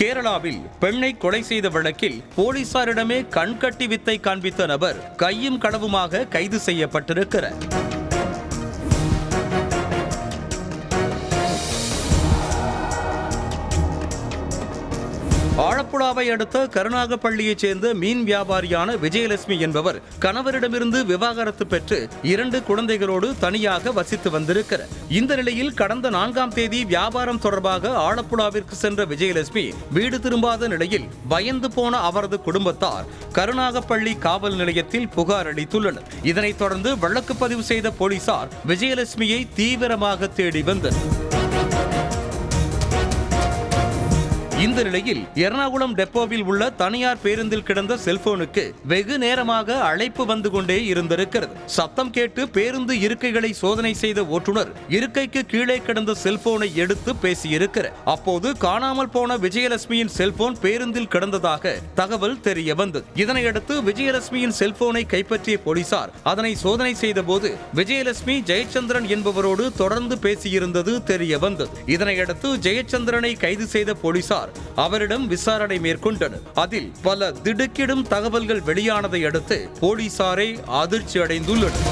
கேரளாவில் பெண்ணை கொலை செய்த வழக்கில் போலீசாரிடமே கண்கட்டி வித்தை காண்பித்த நபர் கையும் களவுமாக கைது செய்யப்பட்டிருக்கிறார். ஆலப்புழாவை அடுத்த கருணாகப்பள்ளியைச் சேர்ந்த மீன் வியாபாரியான விஜயலட்சுமி என்பவர் கணவரிடமிருந்து விவாகரத்து பெற்று 2 குழந்தைகளோடு தனியாக வசித்து வந்திருக்கிறார். இந்த நிலையில் கடந்த 4ஆம் தேதி வியாபாரம் தொடர்பாக ஆலப்புழாவிற்கு சென்ற விஜயலட்சுமி வீடு திரும்பாத நிலையில் பயந்து போன அவரது குடும்பத்தார் கருணாகப்பள்ளி காவல் நிலையத்தில் புகார் அளித்துள்ளனர். இதனைத் தொடர்ந்து வழக்கு பதிவு செய்த போலீசார் விஜயலட்சுமியை தீவிரமாக தேடி வந்தனர். இந்த நிலையில் எர்ணாகுளம் டெப்போவில் உள்ள தனியார் பேருந்தில் கிடந்த செல்போனுக்கு வெகு நேரமாக அழைப்பு வந்து கொண்டே இருந்திருக்கிறது. சத்தம் கேட்டு பேருந்து இருக்கைகளை சோதனை செய்த ஓட்டுநர் இருக்கைக்கு கீழே கிடந்த செல்போனை எடுத்து பேசியிருக்கிறார். அப்போது காணாமல் போன விஜயலட்சுமியின் செல்போன் பேருந்தில் கிடந்ததாக தகவல் தெரிய வந்தது. இதனையடுத்து விஜயலட்சுமியின் செல்போனை கைப்பற்றிய போலீசார் அதனை சோதனை செய்த போது விஜயலட்சுமி ஜெயச்சந்திரன் என்பவரோடு தொடர்ந்து பேசியிருந்தது தெரிய வந்தது. இதனையடுத்து ஜெயச்சந்திரனை கைது செய்த போலீசார் அவரிடம் விசாரணை மேற்கொண்டனர். அதில் பல திடுக்கிடும் தகவல்கள் வெளியானதை அடுத்து போலீசாரை அதிர்ச்சி அடைந்துள்ளனர்.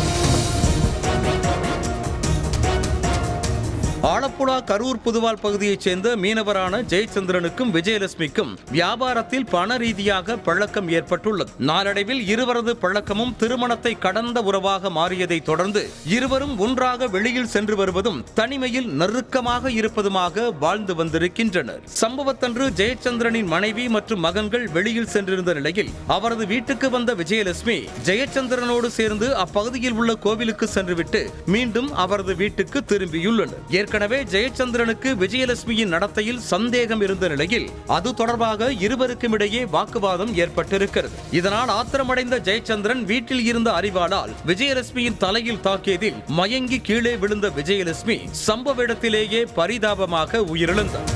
ஆலப்புழா கரூர் புதுவால் பகுதியைச் சேர்ந்த மீனவரான ஜெயச்சந்திரனுக்கும் விஜயலட்சுமிக்கும் வியாபாரத்தில் பண ரீதியாக பழக்கம் ஏற்பட்டுள்ளது. நாளடைவில் இருவரது பழக்கமும் திருமணத்தை கடந்த உறவாக மாறியதை தொடர்ந்து இருவரும் ஒன்றாக வெளியில் சென்று வருவதும் தனிமையில் நெருக்கமாக இருப்பதுமாக வாழ்ந்து வந்திருக்கின்றனர். சம்பவத்தன்று ஜெயச்சந்திரனின் மனைவி மற்றும் மகன்கள் வெளியில் சென்றிருந்த நிலையில் அவரது வீட்டுக்கு வந்த விஜயலட்சுமி ஜெயச்சந்திரனோடு சேர்ந்து அப்பகுதியில் உள்ள கோவிலுக்கு சென்றுவிட்டு மீண்டும் அவரது வீட்டுக்கு திரும்பியுள்ளனர். ஏற்கனவே ஜெயச்சந்திரனுக்கு விஜயலட்சுமியின் நடத்தையில் சந்தேகம் இருந்த நிலையில் அது தொடர்பாக இருவருக்கும் இடையே வாக்குவாதம் ஏற்பட்டிருக்கிறது. இதனால் ஆத்திரமடைந்த ஜெயச்சந்திரன் வீட்டில் இருந்த அரிவாளால் விஜயலட்சுமியின் தலையில் தாக்கியதில் மயங்கி கீழே விழுந்த விஜயலட்சுமி சம்பவ இடத்திலேயே பரிதாபமாக உயிரிழந்தார்.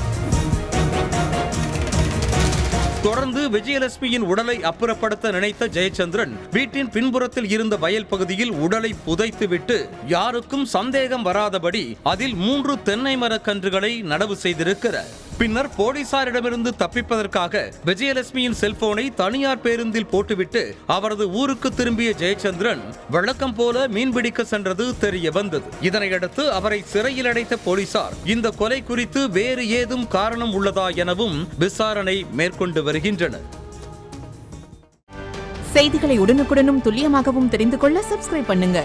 தொடர்ந்து விஜயலட்சுமியின் உடலை அப்புறப்படுத்த நினைத்த ஜெயச்சந்திரன் வீட்டின் பின்புறத்தில் இருந்த வயல் பகுதியில் உடலை புதைத்துவிட்டு யாருக்கும் சந்தேகம் வராதபடி அதில் 3 தென்னை மரக்கன்றுகளை நடவு செய்திருக்கிறார். பின்னர் போலீசாரிடமிருந்து தப்பிப்பதற்காக விஜயலட்சுமியின் செல்போனை தனியார் பேருந்தில் போட்டுவிட்டு அவரது ஊருக்கு திரும்பிய ஜெயச்சந்திரன் வழக்கம் போல மீன்பிடிக்க சென்றது தெரிய வந்தது. இதனையடுத்து அவரை சிறையில் அடைத்த போலீசார் இந்த கொலை குறித்து வேறு ஏதும் காரணம் உள்ளதா எனவும் விசாரணை மேற்கொண்டு வருகின்றனர். செய்திகளை உடனுக்குடனும் துல்லியமாகவும் தெரிந்து கொள்ள சப்ஸ்கிரைப் பண்ணுங்க.